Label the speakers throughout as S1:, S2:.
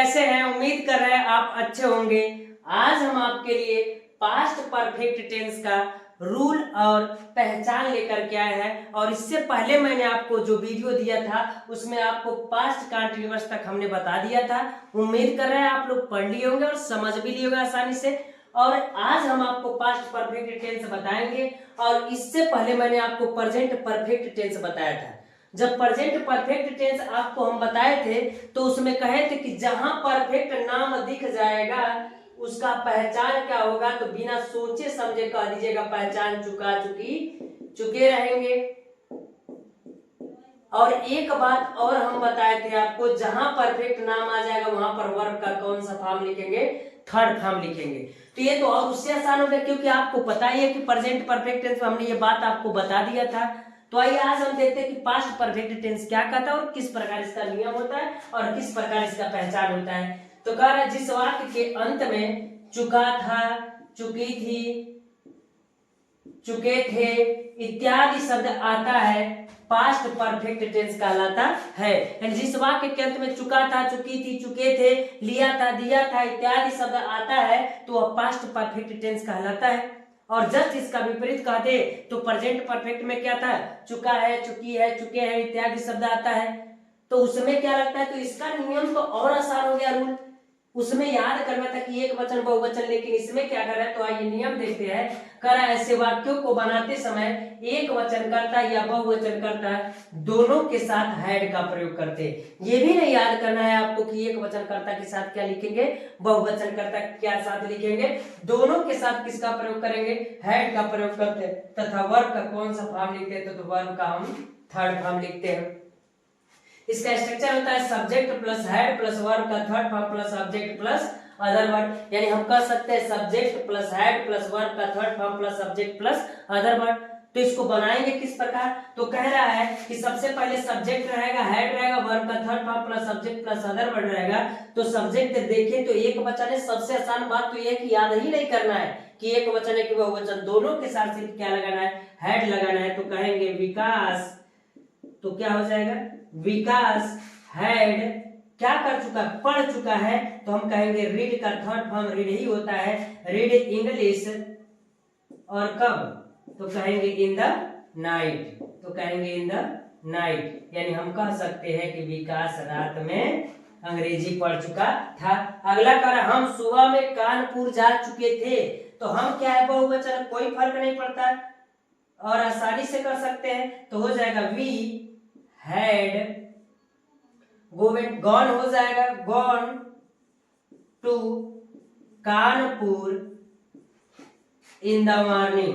S1: कैसे हैं? उम्मीद कर रहे हैं आप अच्छे होंगे। आज हम आपके लिए पास्ट परफेक्ट टेंस का रूल और पहचान लेकर के आए हैं। और इससे पहले मैंने आपको जो वीडियो दिया था उसमें आपको पास्ट कंटिन्यूअस तक हमने बता दिया था। उम्मीद कर रहे हैं आप लोग पढ़ लिए होंगे और समझ भी लिए होंगे आसानी से। और आज हम आपको पास्ट परफेक्ट टेंस बताएंगे। और इससे पहले मैंने आपको प्रेजेंट परफेक्ट टेंस बताया था। जब प्रेजेंट परफेक्ट टेंस आपको हम बताए थे तो उसमें कहे थे कि जहां परफेक्ट नाम दिख जाएगा उसका पहचान क्या होगा, तो बिना सोचे समझे कह दीजिएगा पहचान चुका, चुकी, चुके रहेंगे। और एक बात और हम बताए थे आपको, जहां परफेक्ट नाम आ जाएगा वहां पर वर्ब का कौन सा फॉर्म लिखेंगे, थर्ड फॉर्म लिखेंगे। तो ये तो और उससे आसान हो गया, क्योंकि आपको पता ही है कि प्रेजेंट परफेक्ट टेंस में हमने ये बात आपको बता दिया था। तो आइए आज हम देखते हैं कि पास्ट परफेक्ट टेंस क्या कहता है और किस प्रकार इसका नियम होता है और किस प्रकार इसका पहचान होता है। तो कह रहा है जिस वाक्य के अंत में चुका था, चुकी थी, चुके थे इत्यादि शब्द आता है पास्ट परफेक्ट टेंस कहलाता है। यानी जिस वाक्य के अंत में चुका था, चुकी थी, चुके थे, लिया था, दिया था इत्यादि शब्द आता है तो वह पास्ट परफेक्ट टेंस कहलाता है। और जस्ट इसका विपरीत कहते तो प्रेजेंट परफेक्ट में क्या था, चुका है, चुकी है, चुके हैं इत्यादि शब्द आता है। तो उसमें क्या लगता है, तो इसका नियम तो और आसान हो गया रूल। उसमें याद करना था कि एक वचन बहुवचन, लेकिन इसमें क्या कर रहा है, तो आइए नियम देखते हैं। कर रहा है ऐसे वाक्यों को बनाते समय एक वचन करता या बहुवचन करता दोनों के साथ हैड का प्रयोग करते। ये भी नहीं याद करना है आपको कि एक वचन कर्ता के साथ क्या लिखेंगे, बहुवचन कर्ता क्या साथ लिखेंगे, दोनों के साथ किसका प्रयोग करेंगे, हैड का प्रयोग करते। तथा वर्ब का कौन सा फॉर्म लिखते हैं, तो वर्ब का हम थर्ड फॉर्म लिखते हैं। इसका स्ट्रक्चर होता है subject plus had plus verb का third form plus subject plus other word. यानी हम कह सकते हैं subject plus had plus verb का third form plus subject plus other word. तो इसको बनाएंगे किस प्रकार, तो कह रहा है कि सबसे पहले सब्जेक्ट रहेगा, हेड रहेगा, वर्ब का third form plus subject plus other word रहेगा। तो सब्जेक्ट देखें तो एक वचन है। सबसे आसान बात तो यह है कि याद ही नहीं करना है कि एक वचन है कि बहुवचन, दोनों के साथ सिर्फ क्या लगाना है, हेड लगाना है। तो कहेंगे विकास, तो क्या हो जाएगा, विकास हैड क्या कर चुका, पढ़ चुका है। तो हम कहेंगे रीड का थर्ड फॉर्म रीड ही होता है, रीड इंग्लिश। और कब, तो कहेंगे इन द नाइट, तो कहेंगे इन द नाइट। यानी हम कह सकते हैं कि विकास रात में अंग्रेजी पढ़ चुका था। अगला कर हम सुबह में कानपुर जा चुके थे। तो हम क्या है, बहुवचन, कोई फर्क नहीं पड़ता और आसानी से कर सकते हैं। तो हो जाएगा वी हैड गॉन, हो जाएगा gone to Kanpur in the morning,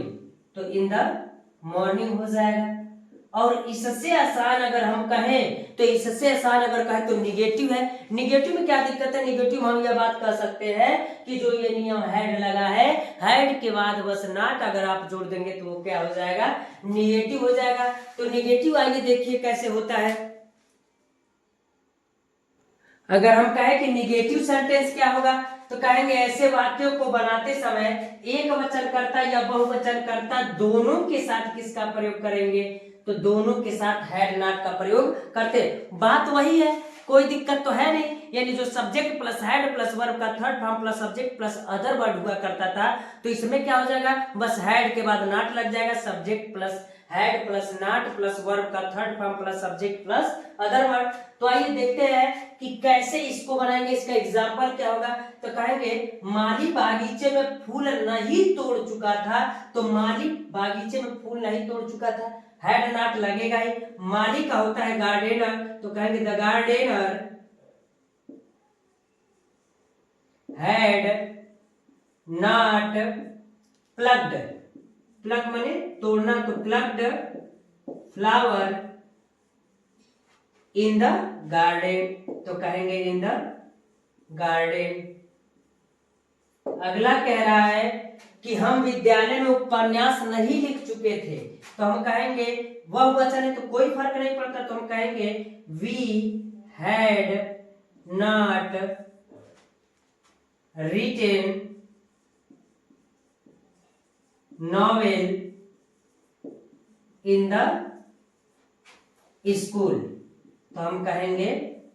S1: तो इन द मॉर्निंग हो जाएगा। और इससे आसान अगर हम कहें, तो इससे आसान अगर कहें तो निगेटिव है। निगेटिव में क्या दिक्कत है, निगेटिव हम यह बात कह सकते हैं कि जो ये नियम हैड लगा है, हैड के बाद बस नॉट अगर आप जोड़ देंगे तो वो क्या हो जाएगा, निगेटिव हो जाएगा। तो निगेटिव आइए देखिए कैसे होता है। अगर हम कहें कि निगेटिव सेंटेंस क्या होगा, तो कहेंगे ऐसे वाक्यों को बनाते समय एक वचन करता या बहुवचन करता दोनों के साथ किसका प्रयोग करेंगे, तो दोनों के साथ हैड नॉट का प्रयोग करते। बात वही है, कोई दिक्कत तो है नहीं। यानी जो subject plus had plus verb का third form plus subject plus other word हुआ करता था, तो इसमें क्या हो जाएगा, बस हैड के बाद नॉट लग जाएगा, subject plus had plus not plus verb का third form plus subject plus other word. तो आइए देखते हैं कि कैसे इसको बनाएंगे। इसका एग्जांपल क्या होगा, तो कहेंगे माली बागीचे में फूल नहीं तोड़ चुका था। तो माली बागीचे में फूल नहीं तोड़ चुका था, हैड नॉट लगेगा ही। माली का होता है गार्डनर, तो कहेंगे the gardener had not plugged, plug माने तोड़ना, तो plugged flower in the garden, तो कहेंगे इन द गार्डन। अगला कह रहा है कि हम विद्यालय में उपन्यास नहीं लिख चुके थे। तो हम कहेंगे वह वचन है तो कोई फर्क नहीं पड़ता, तो हम कहेंगे we had not written novel in the school. तो हम कहेंगे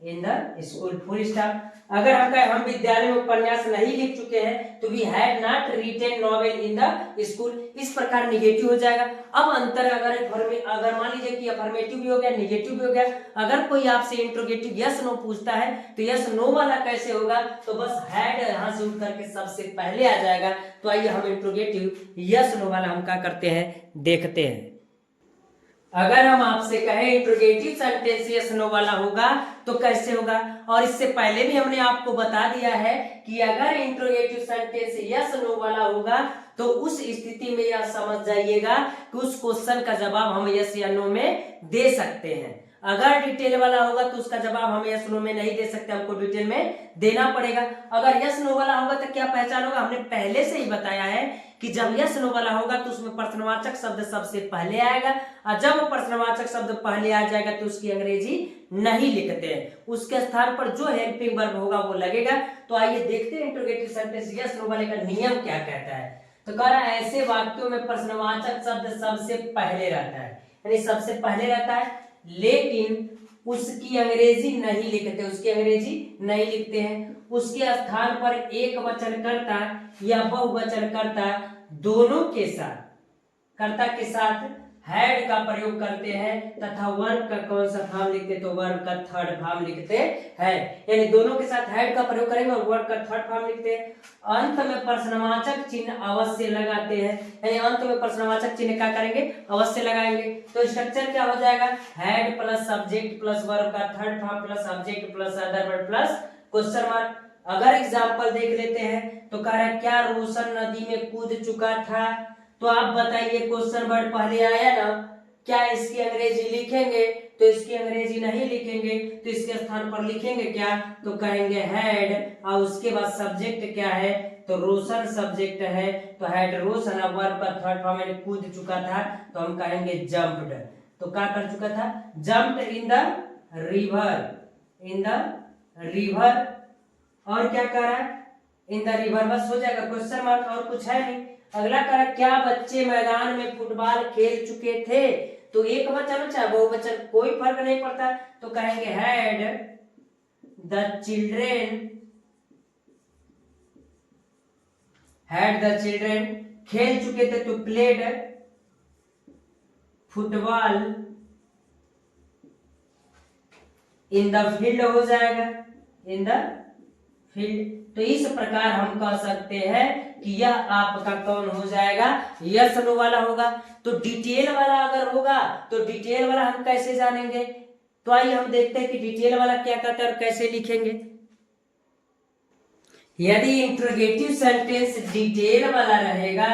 S1: in the school, full stop. अगर हम विद्यालय में उपन्यास नहीं लिख चुके हैं तो we had not written novel in the school, इस प्रकार निगेटिव हो जाएगा। अब अंतर अगर मान लीजिए कि अफर्मेटिव भी हो गया, निगेटिव भी हो गया, अगर कोई आपसे इंट्रोगेटिव यस नो पूछता है तो यस नो वाला कैसे होगा, तो बस हैड यहां से उठ करके सबसे पहले आ जाएगा। तो आइए हम इंट्रोगेटिव यस नो वाला हम क्या करते हैं, देखते हैं। अगर हम आपसे कहें इंट्रोगेटिव सेंटेंस यस नो वाला होगा तो कैसे होगा, और इससे पहले भी हमने आपको बता दिया है कि अगर इंट्रोगेटिव सेंटेंस यस नो वाला होगा तो उस स्थिति में यह समझ जाइएगा कि उस क्वेश्चन का जवाब हम यस या नो में दे सकते हैं। अगर डिटेल वाला होगा तो उसका जवाब हम यस नो में नहीं दे सकते, हमको डिटेल में देना पड़ेगा। अगर यस नो वाला होगा तो क्या पहचान होगा, हमने पहले से ही बताया है कि जब यस नो वाला होगा तो उसमें प्रश्नवाचक शब्द सबसे पहले आएगा, और जब वो प्रश्नवाचक शब्द पहले आ जाएगा तो उसकी अंग्रेजी नहीं लिखते हैं, उसके स्थान पर जो हेल्पिंग वर्ब होगा वो लगेगा। तो आइए देखते हैं इंट्रोगेटिव सेंटेंस यस नो वाले का नियम क्या कहता है। तो कह रहा है ऐसे वाक्यों में प्रश्नवाचक शब्द सबसे पहले रहता है, यानी सबसे पहले रहता है, लेकिन उसकी अंग्रेजी नहीं लिखते, उसकी अंग्रेजी नहीं लिखते हैं। उसके स्थान पर एक वचनकर्ता या बहुवचनकर्ता दोनों के साथ, कर्ता के साथ हैड का प्रयोग करते हैं तथा वर्ब का कौन सा फॉर्म लिखते, तो वर्ब का थर्ड फॉर्म लिखते हैं, यानी दोनों के साथ हैड का प्रयोग करेंगे और वर्ब का थर्ड फॉर्म लिखते हैं। अंत में प्रश्नवाचक चिन्ह अवश्य लगाते हैं, यानी अंत में प्रश्नवाचक चिन्ह क्या करेंगे, अवश्य लगाएंगे। तो स्ट्रक्चर क्या हो जाएगा, had plus subject plus verb का third form plus subject plus other verb plus question mark. अगर एग्जाम्पल देख लेते हैं तो कह रहा है क्या रोशन नदी में कूद चुका था, तो आप बताइए क्वेश्चन वर्ड पहले आया ना, क्या इसकी अंग्रेजी लिखेंगे, तो इसकी अंग्रेजी नहीं लिखेंगे, तो इसके स्थान पर लिखेंगे क्या, तो कहेंगे हैड, और उसके बाद सब्जेक्ट क्या है, तो रोशन सब्जेक्ट है, तो हैड रोशन, अब वर्ब का थर्ड फॉर्म में कूद चुका था तो हम कहेंगे जंप्ड, तो क्या कर चुका था, jumped in the river, in the river. और क्या कर रहा है, इन द रिवर, बस हो जाएगा क्वेश्चन मार्क, और कुछ है नहीं। अगला कह रहा है क्या बच्चे मैदान में फुटबॉल खेल चुके थे, तो एक वचन चाहे बहुवचन कोई फर्क नहीं पड़ता, तो कहेंगे had the children, had the children खेल चुके थे तो played football in the field हो जाएगा, इन द फील्ड। तो इस प्रकार हम कह सकते हैं कि यह आपका कौन हो जाएगा, यस नो वाला होगा। तो डिटेल वाला अगर होगा तो डिटेल वाला हम कैसे जानेंगे, तो आइए हम देखते हैं कि डिटेल वाला क्या कहता है और कैसे लिखेंगे। यदि इंट्रोगेटिव सेंटेंस डिटेल वाला रहेगा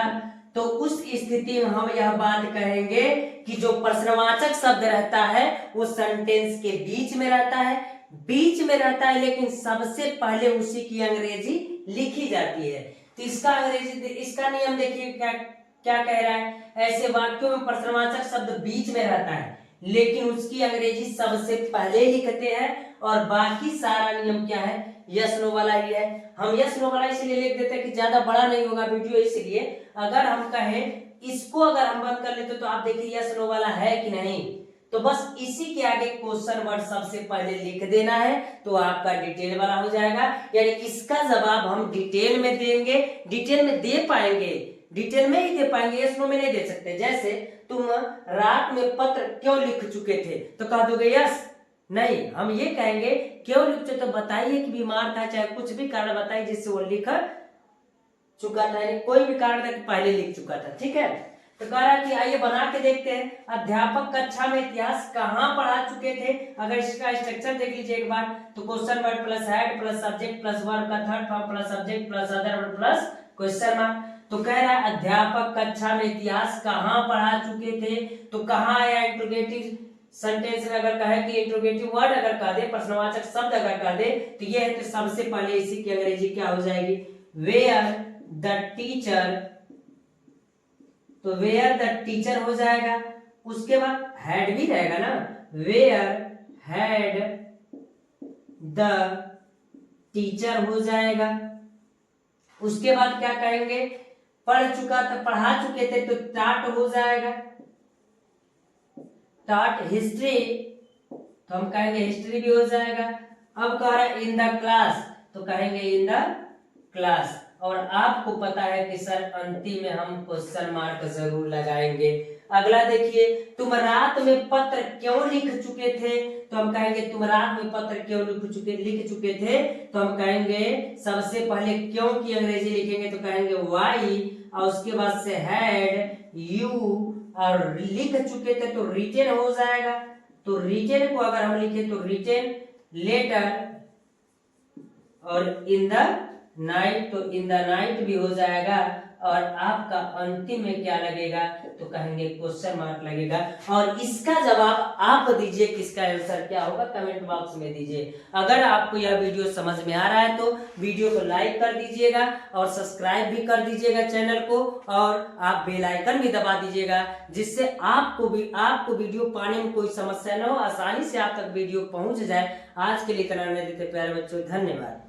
S1: तो उस स्थिति में हम यह बात कहेंगे कि जो प्रश्नवाचक शब्द रहता है वो सेंटेंस के बीच में रहता है, बीच में रहता है, लेकिन सबसे पहले उसी की अंग्रेजी लिखी जाती है। तो इसका अंग्रेजी, इसका नियम देखिए क्या क्या कह रहा है, ऐसे वाक्यों में प्रश्नवाचक शब्द बीच में रहता है लेकिन उसकी अंग्रेजी सबसे पहले लिखते हैं, और बाकी सारा नियम क्या है, यस नो वाला ही है। हम यस नो वाला इसलिए लिख देते हैं कि ज्यादा बड़ा नहीं होगा वीडियो, इसलिए अगर हम कहें इसको अगर हम बंद कर लेते तो आप देखिए यस नो वाला है कि नहीं, तो बस इसी के आगे क्वेश्चन वर्ड सबसे पहले लिख देना है तो आपका डिटेल वाला हो जाएगा। यानी इसका जवाब हम डिटेल में देंगे, डिटेल में दे पाएंगे, डिटेल में ही दे पाएंगे, यस नो में नहीं दे सकते। जैसे तुम रात में पत्र क्यों लिख चुके थे, तो कह दोगे यस, नहीं, हम ये कहेंगे क्यों लिख चुके, तो बताइए कि बीमार था, चाहे कुछ भी कारण बताइए जिससे वो लिख चुका था, यानी कोई भी कारण था कि पहले लिख चुका था, ठीक है। तो कह रहा कि आइए बना के देखते हैं, अध्यापक कक्षा में इतिहास कहाँ पढ़ा चुके थे। अगर इसका स्ट्रक्चर देख लीजिए एक बार, तो question word plus had plus subject plus verb का third form plus subject plus other word plus question mark. तो कह रहा है अध्यापक कक्षा में इतिहास कहाँ पढ़ा चुके थे, तो कहाँ आया इंट्रोगेटिव सेंटेंस में, अगर कहे कि इंट्रोगेटिव वर्ड अगर कह दे, प्रश्नवाचक शब्द अगर कह दे, तो ये है, तो सबसे पहले इसी की अंग्रेजी क्या हो जाएगी, वेयर द टीचर, तो वेयर द टीचर हो जाएगा। उसके बाद हैड भी रहेगा ना, वेयर हैड द टीचर हो जाएगा। उसके बाद क्या कहेंगे, पढ़ चुका था, पढ़ा चुके थे, तो टाट हो जाएगा, टाट हिस्ट्री, तो हम कहेंगे हिस्ट्री भी हो जाएगा। अब कह रहा है इन द क्लास, तो कहेंगे इन द क्लास। और आपको पता है कि सर अंतिम में हम क्वेश्चन मार्क जरूर लगाएंगे। अगला देखिए, तुम रात में पत्र क्यों लिख चुके थे, तो हम कहेंगे तुम रात में पत्र क्यों लिख चुके थे, तो हम कहेंगे सबसे पहले क्यों की अंग्रेजी लिखेंगे तो कहेंगे वाई, और उसके बाद से हैड यू, और लिख चुके थे तो रिटेन हो जाएगा। तो रिटेन को अगर हम लिखे तो रिटेन लेटर, और इन द नाइट, तो इन द नाइट भी हो जाएगा। और आपका अंतिम में क्या लगेगा तो कहेंगे क्वेश्चन मार्क लगेगा। और इसका जवाब आप दीजिए, किसका आंसर क्या होगा कमेंट बॉक्स में दीजिए। अगर आपको यह वीडियो समझ में आ रहा है तो वीडियो को लाइक कर दीजिएगा और सब्सक्राइब भी कर दीजिएगा चैनल को, और आप बेल आइकन भी दबा दीजिएगा, जिससे आपको वीडियो पाने में कोई समस्या न हो, आसानी से आप तक वीडियो पहुंच जाए। आज के लिए इतना नहीं देते प्यारे बच्चों, धन्यवाद।